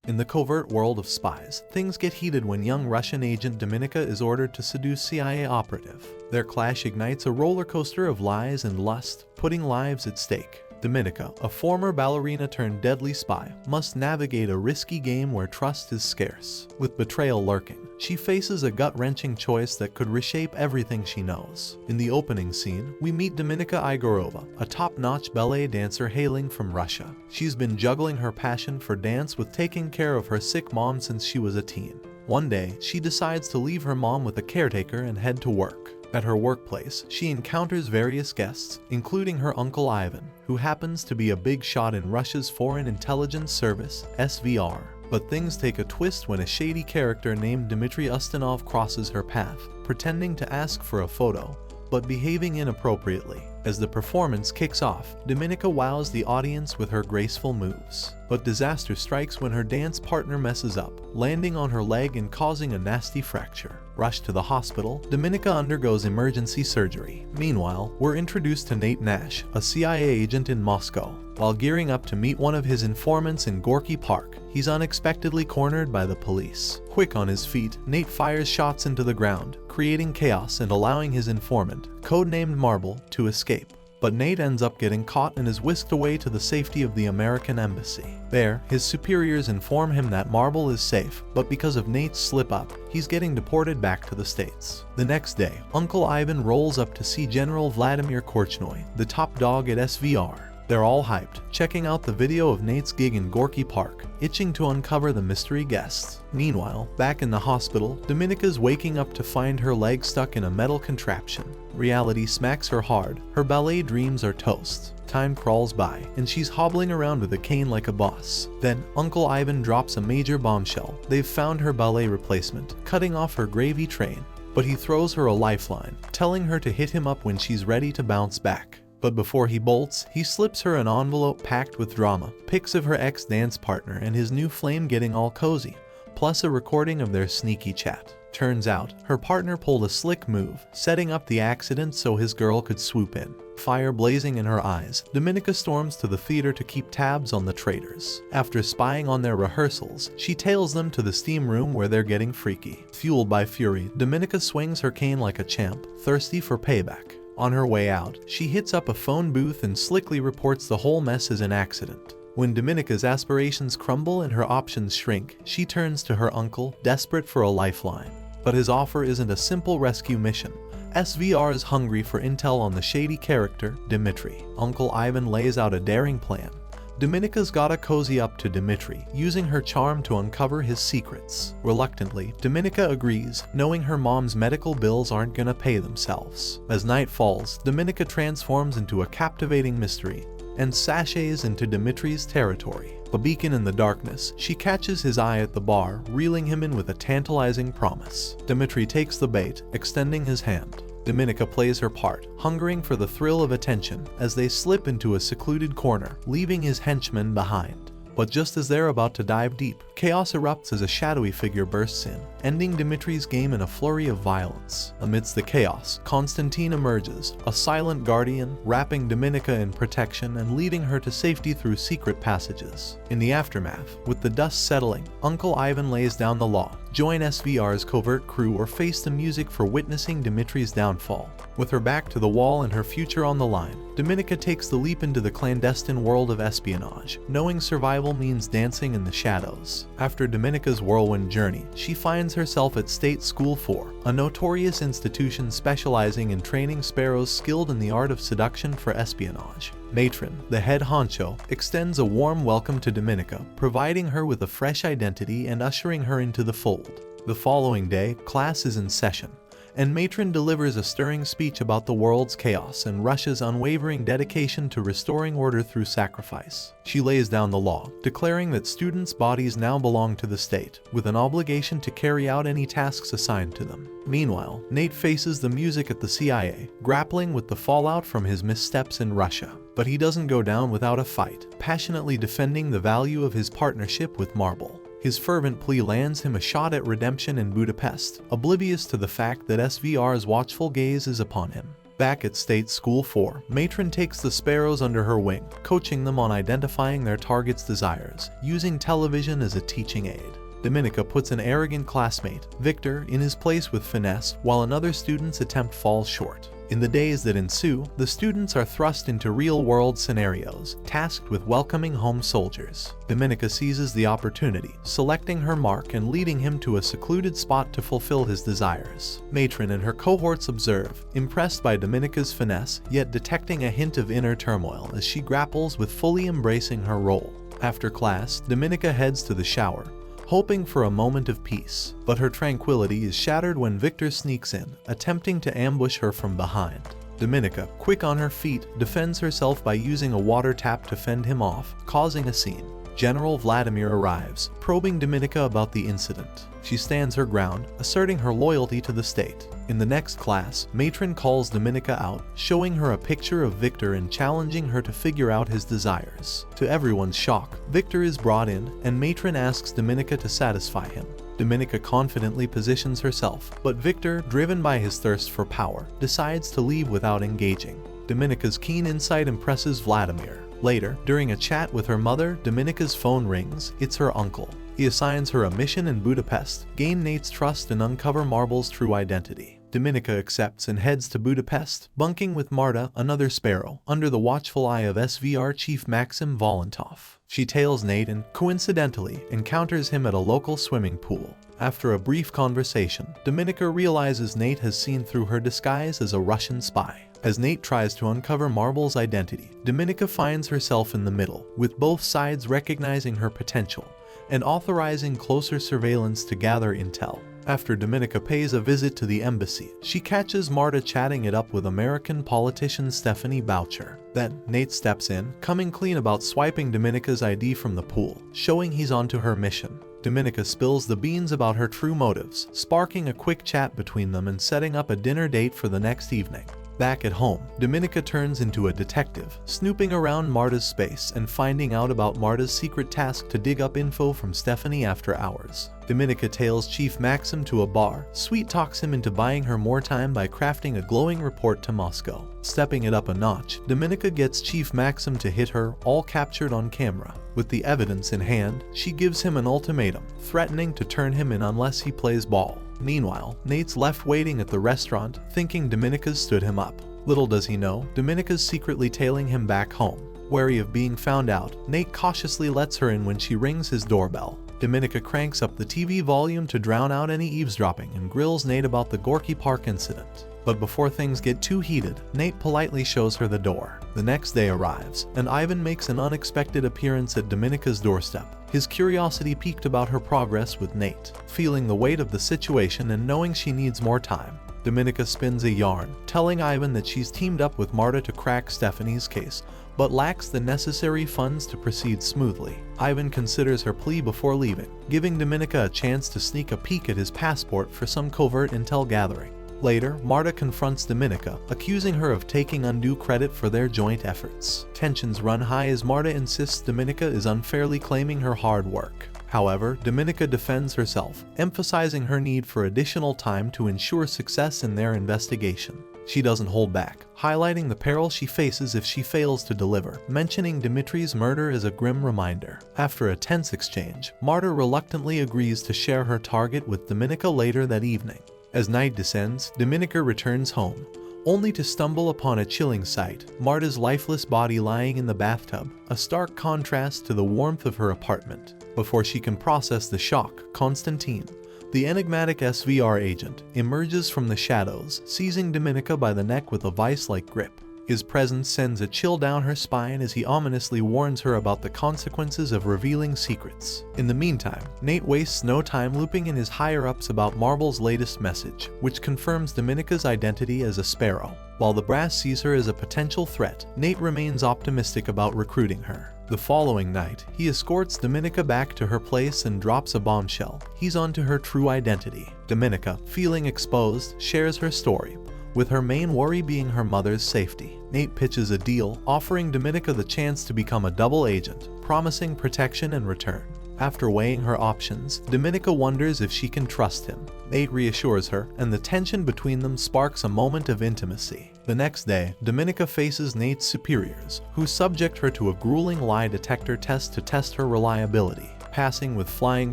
In the covert world of spies, things get heated when young Russian agent Dominika is ordered to seduce CIA operative. Their clash ignites a roller coaster of lies and lust, putting lives at stake. Dominika, a former ballerina turned deadly spy, must navigate a risky game where trust is scarce. With betrayal lurking, she faces a gut-wrenching choice that could reshape everything she knows. In the opening scene, we meet Dominika Egorova, a top-notch ballet dancer hailing from Russia. She's been juggling her passion for dance with taking care of her sick mom since she was a teen. One day, she decides to leave her mom with a caretaker and head to work. At her workplace, she encounters various guests, including her uncle Ivan, who happens to be a big shot in Russia's Foreign Intelligence Service, SVR. But things take a twist when a shady character named Dmitry Ustinov crosses her path, pretending to ask for a photo, but behaving inappropriately. As the performance kicks off, Dominika wows the audience with her graceful moves. But disaster strikes when her dance partner messes up, landing on her leg and causing a nasty fracture. Rushed to the hospital, Dominika undergoes emergency surgery. Meanwhile, we're introduced to Nate Nash, a CIA agent in Moscow. While gearing up to meet one of his informants in Gorky Park, he's unexpectedly cornered by the police. Quick on his feet, Nate fires shots into the ground, creating chaos and allowing his informant, codenamed Marble, to escape. But Nate ends up getting caught and is whisked away to the safety of the American embassy. There, his superiors inform him that Marble is safe, but because of Nate's slip-up, he's getting deported back to the States. The next day, Uncle Ivan rolls up to see General Vladimir Korchnoi, the top dog at SVR. They're all hyped, checking out the video of Nate's gig in Gorky Park, itching to uncover the mystery guests. Meanwhile, back in the hospital, Dominika's waking up to find her leg stuck in a metal contraption. Reality smacks her hard, her ballet dreams are toast. Time crawls by, and she's hobbling around with a cane like a boss. Then, Uncle Ivan drops a major bombshell. They've found her ballet replacement, cutting off her gravy train. But he throws her a lifeline, telling her to hit him up when she's ready to bounce back. But before he bolts, he slips her an envelope packed with drama, pics of her ex-dance partner and his new flame getting all cozy, plus a recording of their sneaky chat. Turns out, her partner pulled a slick move, setting up the accident so his girl could swoop in. Fire blazing in her eyes, Dominika storms to the theater to keep tabs on the traitors. After spying on their rehearsals, she tails them to the steam room where they're getting freaky. Fueled by fury, Dominika swings her cane like a champ, thirsty for payback. On her way out, she hits up a phone booth and slickly reports the whole mess as an accident. When Dominika's aspirations crumble and her options shrink, she turns to her uncle, desperate for a lifeline. But his offer isn't a simple rescue mission. SVR is hungry for intel on the shady character, Dmitry. Uncle Ivan lays out a daring plan. Dominika's gotta cozy up to Dmitry, using her charm to uncover his secrets. Reluctantly, Dominika agrees, knowing her mom's medical bills aren't gonna pay themselves. As night falls, Dominika transforms into a captivating mystery and sachets into Dmitry's territory. A beacon in the darkness, she catches his eye at the bar, reeling him in with a tantalizing promise. Dmitry takes the bait, extending his hand. Dominika plays her part, hungering for the thrill of attention as they slip into a secluded corner, leaving his henchmen behind. But just as they're about to dive deep, chaos erupts as a shadowy figure bursts in, ending Dmitry's game in a flurry of violence. Amidst the chaos, Konstantin emerges, a silent guardian, wrapping Dominika in protection and leading her to safety through secret passages. In the aftermath, with the dust settling, Uncle Ivan lays down the law. Join SVR's covert crew or face the music for witnessing Dmitry's downfall. With her back to the wall and her future on the line, Dominika takes the leap into the clandestine world of espionage, knowing survival means dancing in the shadows. After Dominika's whirlwind journey, she finds herself at State School 4, a notorious institution specializing in training sparrows skilled in the art of seduction for espionage. Matron, the head honcho, extends a warm welcome to Dominika, providing her with a fresh identity and ushering her into the fold. The following day, class is in session, and Matron delivers a stirring speech about the world's chaos and Russia's unwavering dedication to restoring order through sacrifice. She lays down the law, declaring that students' bodies now belong to the state, with an obligation to carry out any tasks assigned to them. Meanwhile, Nate faces the music at the CIA, grappling with the fallout from his missteps in Russia. But he doesn't go down without a fight, passionately defending the value of his partnership with Marble. His fervent plea lands him a shot at redemption in Budapest, oblivious to the fact that SVR's watchful gaze is upon him. Back at State School 4, Matron takes the Sparrows under her wing, coaching them on identifying their target's desires, using television as a teaching aid. Dominika puts an arrogant classmate, Victor, in his place with finesse, while another student's attempt falls short. In the days that ensue, the students are thrust into real-world scenarios, tasked with welcoming home soldiers. Dominika seizes the opportunity, selecting her mark and leading him to a secluded spot to fulfill his desires. Matron and her cohorts observe, impressed by Dominika's finesse, yet detecting a hint of inner turmoil as she grapples with fully embracing her role. After class, Dominika heads to the shower, hoping for a moment of peace, but her tranquility is shattered when Victor sneaks in, attempting to ambush her from behind. Dominika, quick on her feet, defends herself by using a water tap to fend him off, causing a scene. General Vladimir arrives, probing Dominika about the incident. She stands her ground, asserting her loyalty to the state. In the next class, Matron calls Dominika out, showing her a picture of Victor and challenging her to figure out his desires. To everyone's shock, Victor is brought in, and Matron asks Dominika to satisfy him. Dominika confidently positions herself, but Victor, driven by his thirst for power, decides to leave without engaging. Dominika's keen insight impresses Vladimir. Later, during a chat with her mother, Dominika's phone rings. It's her uncle. He assigns her a mission in Budapest, gain Nate's trust and uncover Marble's true identity. Dominika accepts and heads to Budapest, bunking with Marta, another Sparrow, under the watchful eye of SVR Chief Maxim Volantov. She tails Nate and, coincidentally, encounters him at a local swimming pool. After a brief conversation, Dominika realizes Nate has seen through her disguise as a Russian spy. As Nate tries to uncover Marble's identity, Dominika finds herself in the middle, with both sides recognizing her potential and authorizing closer surveillance to gather intel. After Dominika pays a visit to the embassy, she catches Marta chatting it up with American politician Stephanie Boucher. Then, Nate steps in, coming clean about swiping Dominika's ID from the pool, showing he's onto her mission. Dominika spills the beans about her true motives, sparking a quick chat between them and setting up a dinner date for the next evening. Back at home, Dominika turns into a detective, snooping around Marta's space and finding out about Marta's secret task to dig up info from Stephanie after hours. Dominika tails Chief Maxim to a bar, sweet-talks him into buying her more time by crafting a glowing report to Moscow. Stepping it up a notch, Dominika gets Chief Maxim to hit her, all captured on camera. With the evidence in hand, she gives him an ultimatum, threatening to turn him in unless he plays ball. Meanwhile, Nate's left waiting at the restaurant, thinking Dominika's stood him up. Little does he know, Dominika's secretly tailing him back home. Wary of being found out, Nate cautiously lets her in when she rings his doorbell. Dominika cranks up the TV volume to drown out any eavesdropping and grills Nate about the Gorky Park incident. But before things get too heated, Nate politely shows her the door. The next day arrives, and Ivan makes an unexpected appearance at Dominika's doorstep. His curiosity piqued about her progress with Nate. Feeling the weight of the situation and knowing she needs more time, Dominika spins a yarn, telling Ivan that she's teamed up with Marta to crack Stephanie's case, but lacks the necessary funds to proceed smoothly. Ivan considers her plea before leaving, giving Dominika a chance to sneak a peek at his passport for some covert intel gathering. Later, Marta confronts Dominika, accusing her of taking undue credit for their joint efforts. Tensions run high as Marta insists Dominika is unfairly claiming her hard work. However, Dominika defends herself, emphasizing her need for additional time to ensure success in their investigation. She doesn't hold back, highlighting the peril she faces if she fails to deliver, mentioning Dimitri's murder as a grim reminder. After a tense exchange, Marta reluctantly agrees to share her target with Dominika later that evening. As night descends, Dominika returns home, only to stumble upon a chilling sight, Marta's lifeless body lying in the bathtub, a stark contrast to the warmth of her apartment. Before she can process the shock, Konstantin, the enigmatic SVR agent, emerges from the shadows, seizing Dominika by the neck with a vice-like grip. His presence sends a chill down her spine as he ominously warns her about the consequences of revealing secrets. In the meantime, Nate wastes no time looping in his higher-ups about Marble's latest message, which confirms Dominika's identity as a Sparrow. While the brass sees her as a potential threat, Nate remains optimistic about recruiting her. The following night, he escorts Dominika back to her place and drops a bombshell. He's onto her true identity. Dominika, feeling exposed, shares her story, with her main worry being her mother's safety. Nate pitches a deal, offering Dominika the chance to become a double agent, promising protection and return. After weighing her options, Dominika wonders if she can trust him. Nate reassures her, and the tension between them sparks a moment of intimacy. The next day, Dominika faces Nate's superiors, who subject her to a grueling lie detector test to test her reliability. Passing with flying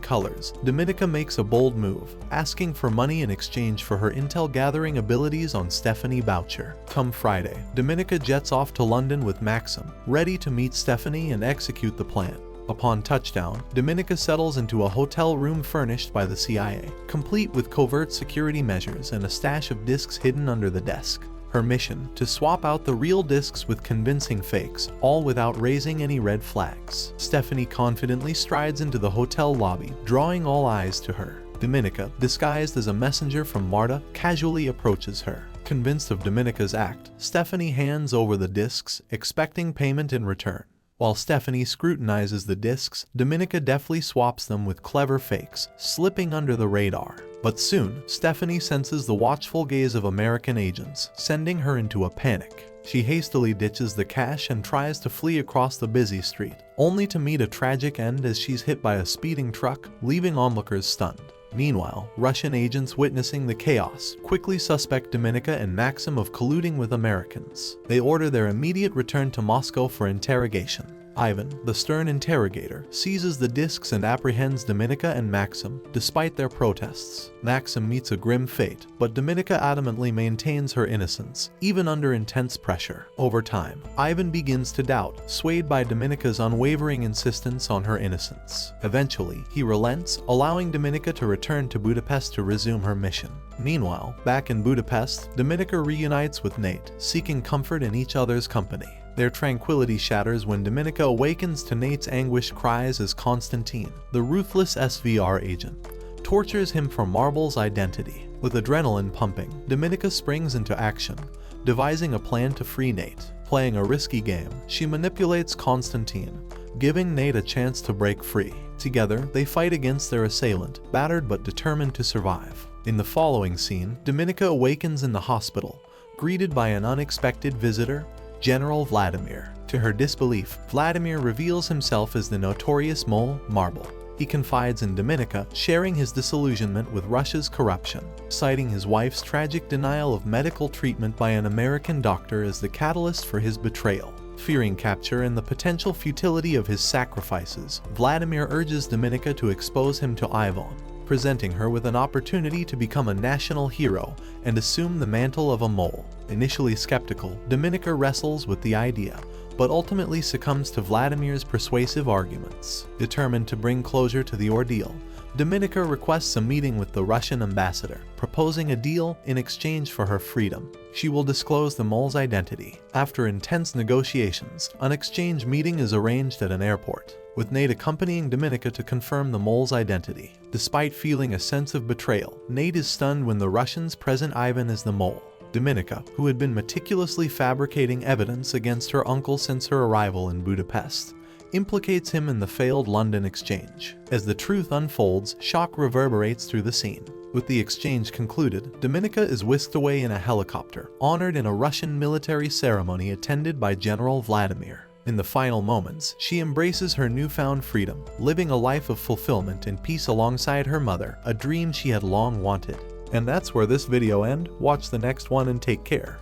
colors, Dominika makes a bold move, asking for money in exchange for her intel-gathering abilities on Stephanie Boucher. Come Friday, Dominika jets off to London with Maxim, ready to meet Stephanie and execute the plan. Upon touchdown, Dominika settles into a hotel room furnished by the CIA, complete with covert security measures and a stash of discs hidden under the desk. Her mission, to swap out the real discs with convincing fakes, all without raising any red flags. Stephanie confidently strides into the hotel lobby, drawing all eyes to her. Dominika, disguised as a messenger from Marta, casually approaches her. Convinced of Dominika's act, Stephanie hands over the discs, expecting payment in return. While Stephanie scrutinizes the discs, Dominika deftly swaps them with clever fakes, slipping under the radar. But soon, Stephanie senses the watchful gaze of American agents, sending her into a panic. She hastily ditches the cash and tries to flee across the busy street, only to meet a tragic end as she's hit by a speeding truck, leaving onlookers stunned. Meanwhile, Russian agents witnessing the chaos quickly suspect Dominika and Maxim of colluding with Americans. They order their immediate return to Moscow for interrogation. Ivan, the stern interrogator, seizes the discs and apprehends Dominika and Maxim, despite their protests. Maxim meets a grim fate, but Dominika adamantly maintains her innocence, even under intense pressure. Over time, Ivan begins to doubt, swayed by Dominika's unwavering insistence on her innocence. Eventually, he relents, allowing Dominika to return to Budapest to resume her mission. Meanwhile, back in Budapest, Dominika reunites with Nate, seeking comfort in each other's company. Their tranquility shatters when Dominika awakens to Nate's anguished cries as Constantine, the ruthless SVR agent, tortures him for Marble's identity. With adrenaline pumping, Dominika springs into action, devising a plan to free Nate. Playing a risky game, she manipulates Constantine, giving Nate a chance to break free. Together, they fight against their assailant, battered but determined to survive. In the following scene, Dominika awakens in the hospital, greeted by an unexpected visitor, General Vladimir. To her disbelief, Vladimir reveals himself as the notorious mole, Marble. He confides in Dominika, sharing his disillusionment with Russia's corruption, citing his wife's tragic denial of medical treatment by an American doctor as the catalyst for his betrayal. Fearing capture and the potential futility of his sacrifices, Vladimir urges Dominika to expose him to Ivan, presenting her with an opportunity to become a national hero and assume the mantle of a mole. Initially skeptical, Dominika wrestles with the idea, but ultimately succumbs to Vladimir's persuasive arguments. Determined to bring closure to the ordeal, Dominika requests a meeting with the Russian ambassador, proposing a deal in exchange for her freedom. She will disclose the mole's identity. After intense negotiations, an exchange meeting is arranged at an airport, with Nate accompanying Dominika to confirm the mole's identity. Despite feeling a sense of betrayal, Nate is stunned when the Russians present Ivan as the mole. Dominika, who had been meticulously fabricating evidence against her uncle since her arrival in Budapest, implicates him in the failed London exchange. As the truth unfolds, shock reverberates through the scene. With the exchange concluded, Dominika is whisked away in a helicopter, honored in a Russian military ceremony attended by General Vladimir. In the final moments, she embraces her newfound freedom, living a life of fulfillment and peace alongside her mother, a dream she had long wanted. And that's where this video ends. Watch the next one and take care.